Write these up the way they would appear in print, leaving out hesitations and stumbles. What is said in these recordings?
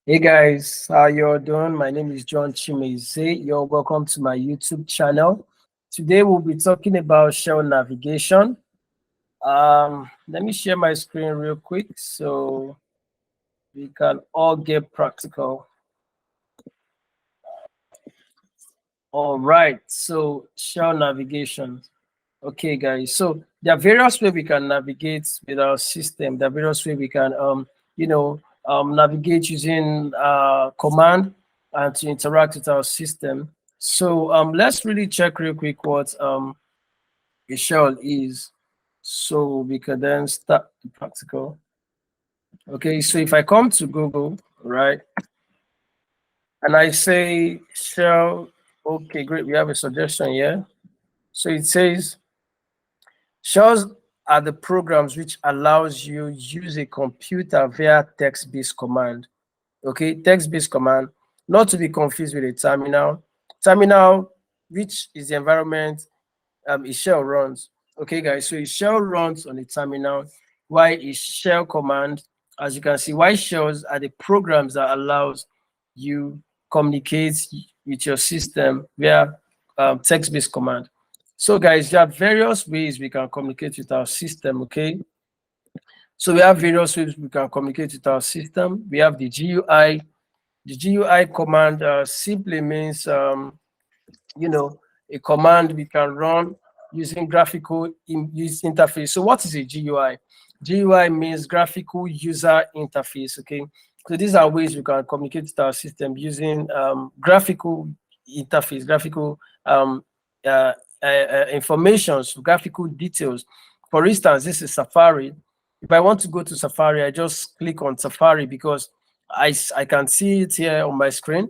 Hey guys, how you doing? My name is John Chimeze. You're welcome to my YouTube channel. Today we'll be talking about shell navigation. Let me share my screen real quick so we can all get practical. All right, so shell navigation. Okay, guys. So there are various ways we can navigate with our system. There are various ways we can, navigate using command and to interact with our system. So let's really check real quick what a shell is, so we can then start the practical. Okay, so if I come to Google, right, and I say shell, okay, great. We have a suggestion here. So it says shells are the programs which allows you use a computer via text-based command. Okay, text-based command, not to be confused with a terminal. Terminal, which is the environment a shell runs. Okay, guys, so a shell runs on a terminal, while a shell command, as you can see, why shells are the programs that allows you communicate with your system via text-based command. So guys, there are various ways we can communicate with our system, okay? So we have various ways we can communicate with our system. We have the GUI. The GUI command simply means, a command we can run using graphical interface. So what is a GUI? GUI means graphical user interface, okay? So these are ways we can communicate with our system using graphical interface, graphical uh, informations, graphical details. For instance, this is Safari. If I want to go to Safari, I just click on Safari because I can see it here on my screen.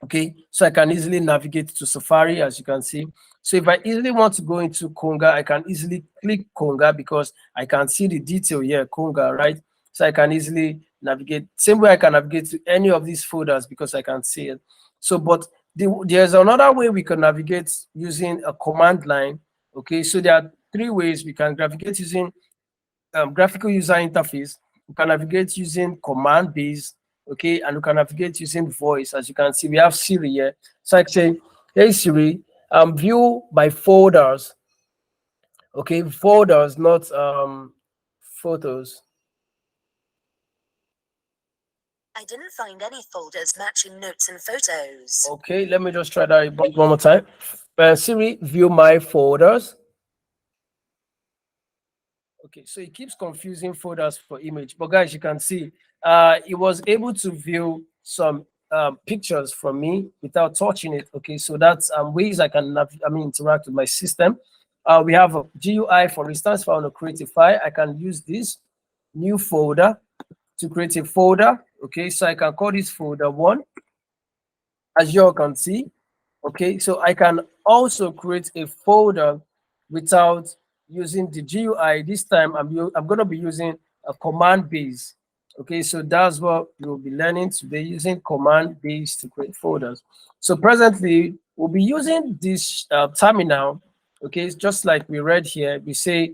Okay, so I can easily navigate to Safari, as you can see. So if I easily want to go into Conga, I can easily click Conga because I can see the detail here, Conga, right? So I can easily navigate. Same way I can navigate to any of these folders because I can see it. So, but there's another way we can navigate using a command line. Okay, so there are three ways we can navigate using graphical user interface. We can navigate using command based, okay, and we can navigate using voice. As you can see, we have Siri here. So I say, hey Siri, view my folders. Okay, folders, not photos. I didn't find any folders matching notes and photos. Okay, let me just try that one more time. Siri, view my folders. Okay, so it keeps confusing folders for image, but guys, you can see it was able to view some pictures from me without touching it. Okay, so that's ways I can interact with my system. We have a GUI, for instance. If I want to create a file, I can use this new folder to create a folder. Okay, so I can call this folder one, as you all can see. Okay, so I can also create a folder without using the GUI. This time I'm going to be using a command base. Okay, so that's what we'll be learning today, using command base to create folders. So presently we'll be using this terminal. Okay, it's just like we read here. We say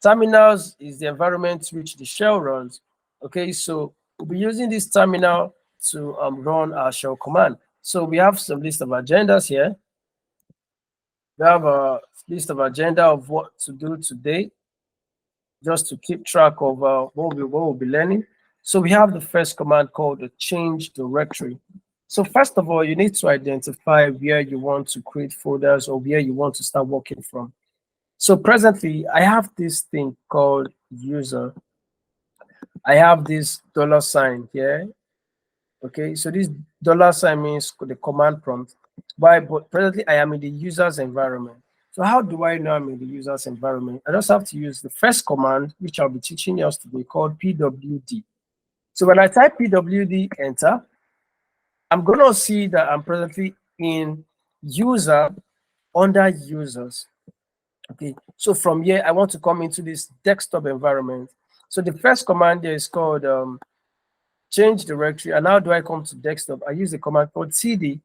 terminals is the environment which the shell runs. Okay, so we'll be using this terminal to run our shell command. So we have some list of agendas here. We have a list of agenda of what to do today, just to keep track of what we'll be learning. So we have the first command called the change directory. So first of all, you need to identify where you want to create folders or where you want to start working from. So presently, I have this thing called user. I have this dollar sign here. Okay, so this dollar sign means the command prompt. But presently I am in the user's environment. So how do I know I'm in the user's environment? I just have to use the first command, which I'll be teaching you today, called pwd. So when I type pwd, enter, I'm going to see that I'm presently in user under users. Okay, so from here, I want to come into this desktop environment. So the first command there is called change directory. And how do I come to desktop? I use the command called cd.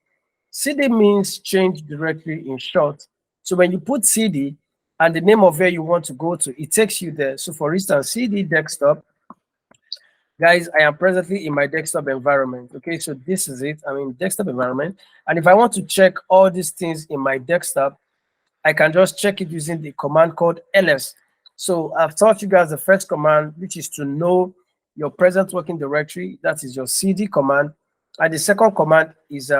CD means change directory in short. So when you put CD and the name of where you want to go to, it takes you there. So for instance, CD desktop, Guys, I am presently in my desktop environment. Okay, so this is it. I'm in desktop environment. And if I want to check all these things in my desktop, I can just check it using the command called ls. So I've taught you guys the first command, which is to know your present working directory. That is your cd command. And the second command is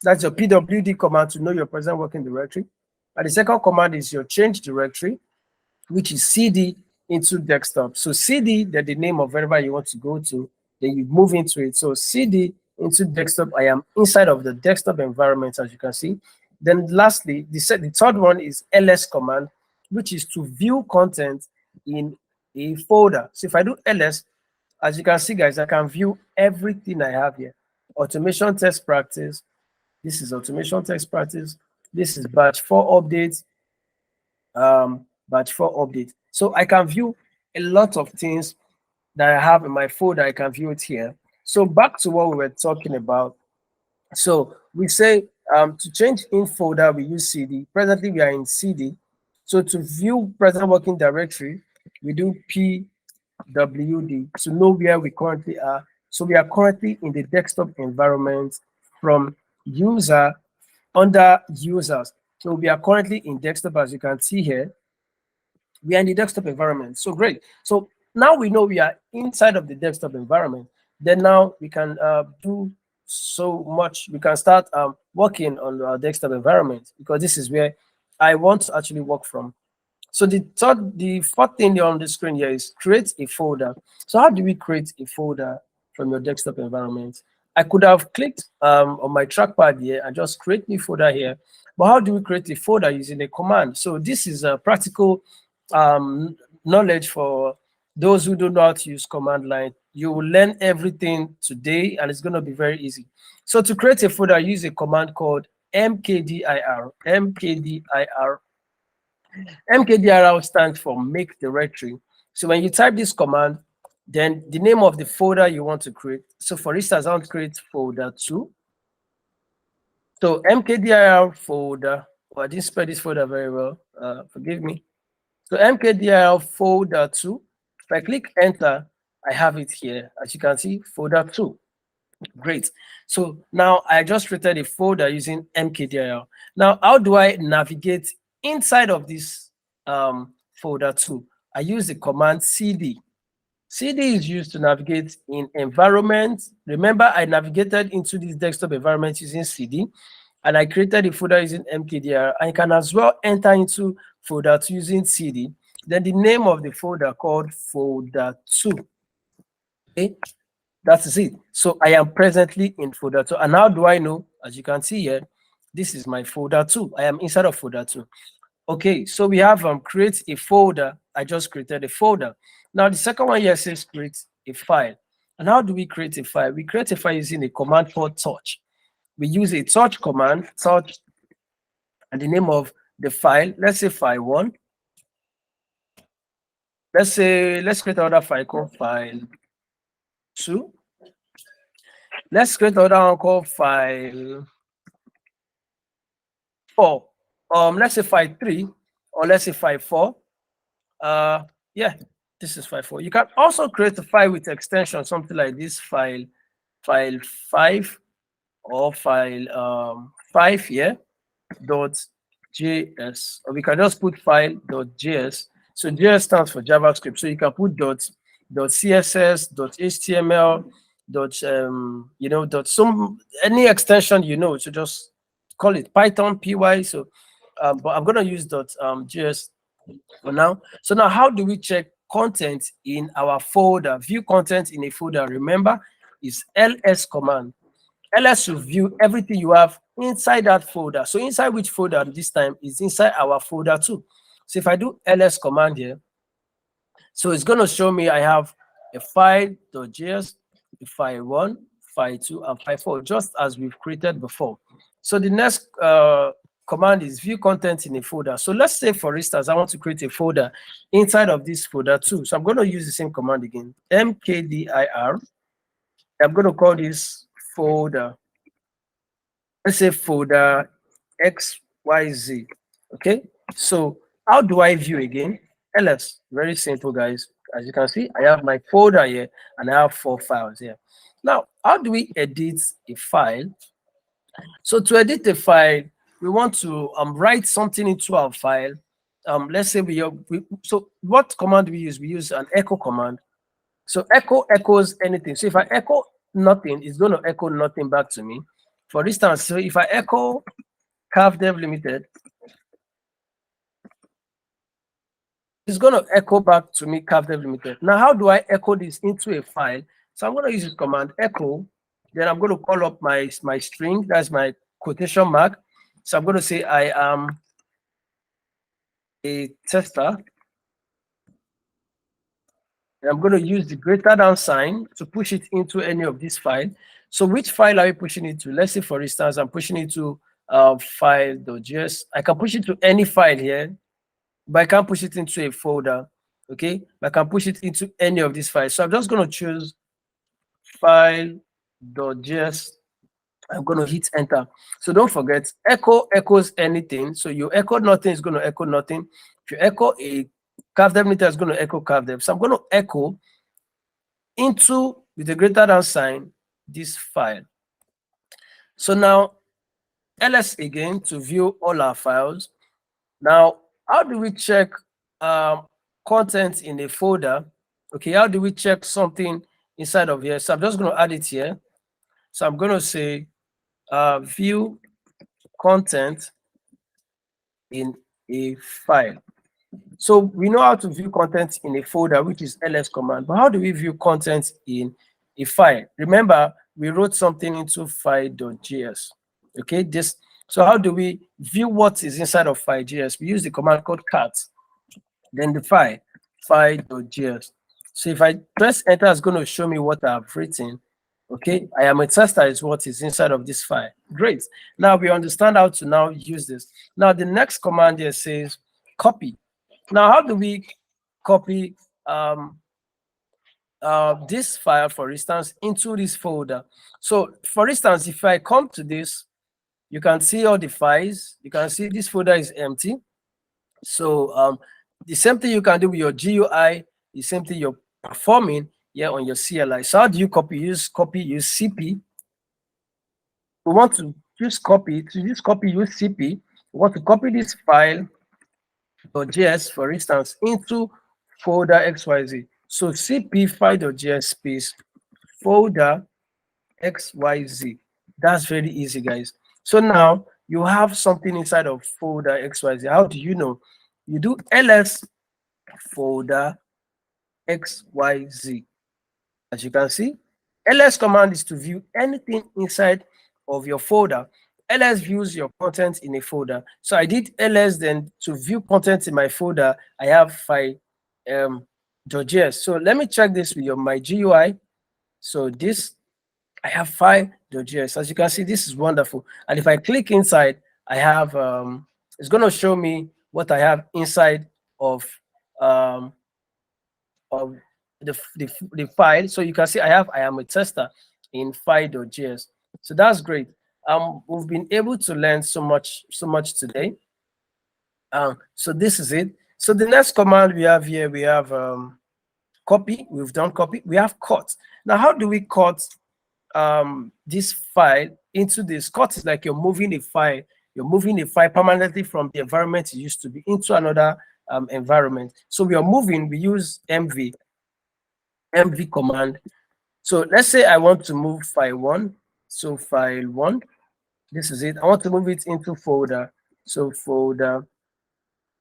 that's your pwd command to know your present working directory. And the second command is your change directory, which is cd into desktop. So cd, that the name of wherever you want to go to, then you move into it. So cd into desktop, I am inside of the desktop environment, as you can see. Then lastly, the third one is ls command, which is to view content in a folder. So if I do ls, as you can see, guys, I can view everything I have here. Automation test practice. This is automation test practice. This is batch 4 updates. Batch 4 update. So I can view a lot of things that I have in my folder. I can view it here. So back to what we were talking about. So we say to change in folder, we use cd. Presently, we are in cd. So to view present working directory, we do pwd to know where we currently are. So we are currently in the desktop environment from user under users. So we are currently in desktop, as you can see here. We are in the desktop environment. So great. So now we know we are inside of the desktop environment. Then now we can do so much. We can start working on our desktop environment, because this is where I want to actually work from. So the fourth thing on the screen here is create a folder. So how do we create a folder from your desktop environment? I could have clicked on my trackpad here and just create new folder here. But how do we create a folder using a command? So this is a practical knowledge for those who don't know how to use command line. You will learn everything today, and it's going to be very easy. So to create a folder, use a command called mkdir. Mkdir stands for make directory. So when you type this command, then the name of the folder you want to create. So for instance, I want to create folder 2. So mkdir folder. Oh, I didn't spell this folder very well. Forgive me. So mkdir folder 2. If I click enter, I have it here. As you can see, folder 2. Great. So now I just created a folder using mkdir. Now, how do I navigate inside of this folder 2? I use the command cd. CD is used to navigate in environment. Remember, I navigated into this desktop environment using CD, and I created a folder using mkdir. I can as well enter into folder 2 using CD. Then the name of the folder called folder 2. Okay, that is it. So I am presently in folder 2. And how do I know? As you can see here, this is my folder 2. I am inside of folder 2. Okay, so we have create a folder. I just created a folder. Now the second one here says create a file. And how do we create a file? We create a file using a command called touch. We use a touch command, touch, and the name of the file. Let's say file 1. Let's create another file called file 2. Let's create another one called file 4. Let's say file 3, or let's say file 4. Yeah, this is file 4. You can also create a file with extension, something like this, file 5, or file 5 here, .js, or we can just put file.js. So JS stands for JavaScript. So you can put .css, .html, some any extension So just call it Python py. So, but I'm gonna use .js for now. So now, how do we check content in our folder? View content in a folder. Remember, is ls command. ls will view everything you have inside that folder. So inside which folder this time is inside our folder 2. So if I do ls command here, so it's going to show me I have a file.js, a file 1, file 2, and file 4, just as we've created before. So the next command is view content in a folder. So let's say, for instance, I want to create a folder inside of this folder 2. So I'm going to use the same command again, mkdir. I'm going to call this folder. Let's say folder XYZ. Okay. So how do I view again? ls. Very simple, guys. As you can see, I have my folder here and I have 4 files here. Now, how do we edit a file? So to edit a file, we want to write something into our file. Let's say so what command we use? We use an echo command. So echo echoes anything. So if I echo nothing, it's going to echo nothing back to me. For instance, so if I echo dev limited, it's going to echo back to me dev limited. Now, how do I echo this into a file? So I'm going to use this command echo. Then I'm going to call up my string. That's my quotation mark. So I'm going to say I am a tester. And I'm going to use the greater than sign to push it into any of these files. So which file are we pushing it to? Let's say, for instance, I'm pushing it to file.js. I can push it to any file here, but I can't push it into a folder. Okay, I can push it into any of these files. So I'm just going to choose file.js. I'm going to hit enter. So don't forget, echo echoes anything. So you echo nothing is going to echo nothing. If you echo a dev meter, is going to echo dev. So I'm going to echo into, with a greater than sign, this file. So now ls again to view all our files. Now, how do we check content in a folder? Okay, how do we check something inside of here? So I'm just going to add it here. So I'm going to say view content in a file. So we know how to view content in a folder, which is ls command, but how do we view content in a file? Remember, we wrote something into file.js. Okay, this. So how do we view what is inside of file.js? We use the command called cat, then the file.js. So if I press enter, it's going to show me what I've written. Okay, I am a tester is what is inside of this file. Great. Now we understand how to now use this. Now the next command here says copy. Now, how do we copy this file, for instance, into this folder? So, for instance, if I come to this, you can see all the files. You can see this folder is empty. So, the same thing you can do with your GUI, the same thing you're performing here on your CLI. So, how do you copy? Use CP. We want to use copy. To use copy, use CP. We want to copy this file .js, for instance, into folder XYZ. So cp file.js space folder XYZ. That's very easy, guys. So now you have something inside of folder XYZ. How do you know? You do ls folder XYZ. As you can see, ls command is to view anything inside of your folder. ls views your content in a folder. So I did ls, then to view content in my folder, I have file .js. So let me check this with my GUI. So this, I have file.js. As you can see, this is wonderful. And if I click inside, I have it's going to show me what I have inside of the file. So you can see I am a tester in file.js. So that's great. We've been able to learn so much today. So this is it. So the next command we have here, we have copy. We've done copy. We have cut. Now, how do we cut this file into this? Cut is like you're moving a file. You're moving a file permanently from the environment it used to be into another environment. So we are moving. We use mv command. So let's say I want to move file 1. So file 1, this is it. I want to move it into folder. So folder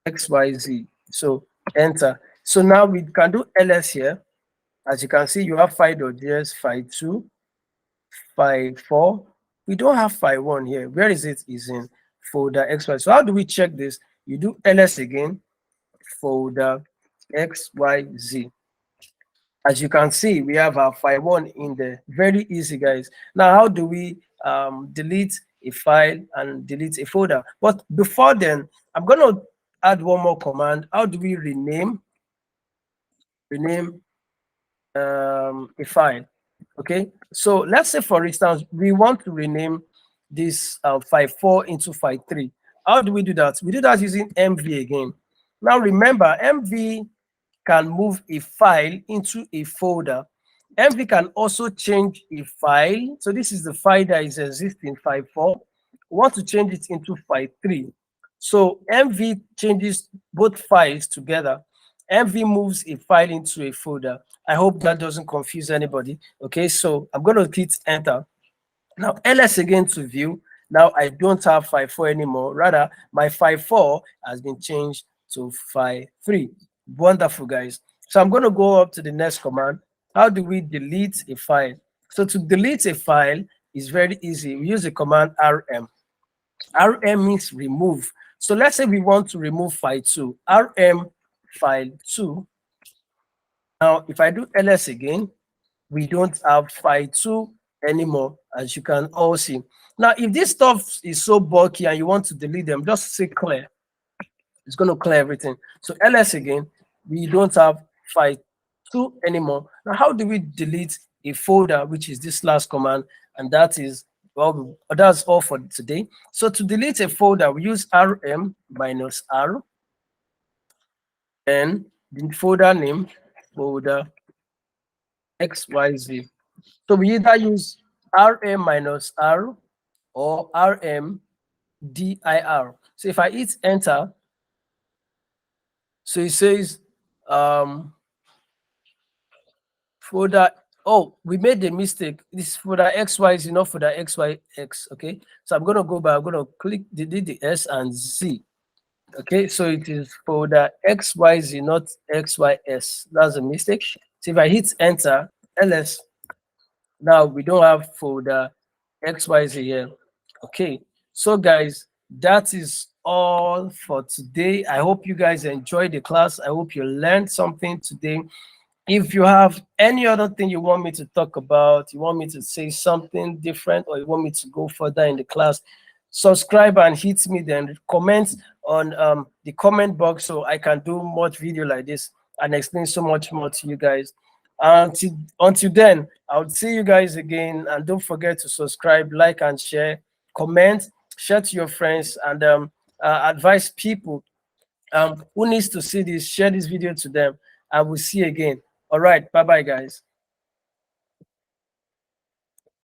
XYZ. So enter. So now we can do ls here. As you can see, you have file.js, file 2, file 4. We don't have file 1 here. Where is it? Is in folder XYZ. So how do we check this? You do ls again, folder XYZ. As you can see, we have our file 1 in there. Very easy, guys. Now, how do we delete a file and delete a folder? But before then, I'm going to add one more command. How do we rename a file? Okay, so let's say, for instance, we want to rename this file 4 into file 3. How do we do that? We do that using mv again. Now, remember, mv can move a file into a folder. MV can also change a file. So this is the file that is existing, file 4. We want to change it into file 3. So MV changes both files together. MV moves a file into a folder. I hope that doesn't confuse anybody. Okay, so I'm going to hit enter. Now ls again to view. Now I don't have file 4 anymore. Rather, my file 4 has been changed to file 3. Wonderful, guys. So I'm going to go up to the next command. How do we delete a file? So to delete a file is very easy. We use the command rm. Rm means remove. So let's say we want to remove file 2. Rm file 2. Now, if I do ls again, we don't have file 2 anymore, as you can all see. Now, if this stuff is so bulky and you want to delete them, just say clear. It's going to clear everything. So ls again, we don't have file 2 anymore. Now, how do we delete a folder, which is this last command? And that is, well, that's all for today. So to delete a folder, we use rm minus r, and the folder name, folder xyz. So we either use rm minus r or rm dir. So if I hit enter, so it says folder. Oh, we made a mistake. This folder xyz, not folder xyx. Okay, so I'm gonna go back. I'm gonna click delete the s and z. Okay, so it is folder xyz, not xys. That's a mistake. So if I hit enter, ls, now we don't have folder xyz here. Okay, so guys, that is all for today. I hope you guys enjoyed the class. I hope you learned something today. If you have any other thing you want me to talk about, you want me to say something different, or you want me to go further in the class, subscribe and hit me, then comment on the comment box so I can do much video like this and explain so much more to you guys. Until then, I'll see you guys again, and don't forget to subscribe, like, and share, comment, share to your friends, and advise people who needs to see this, share this video to them, and we'll see you again. All right, bye bye, guys.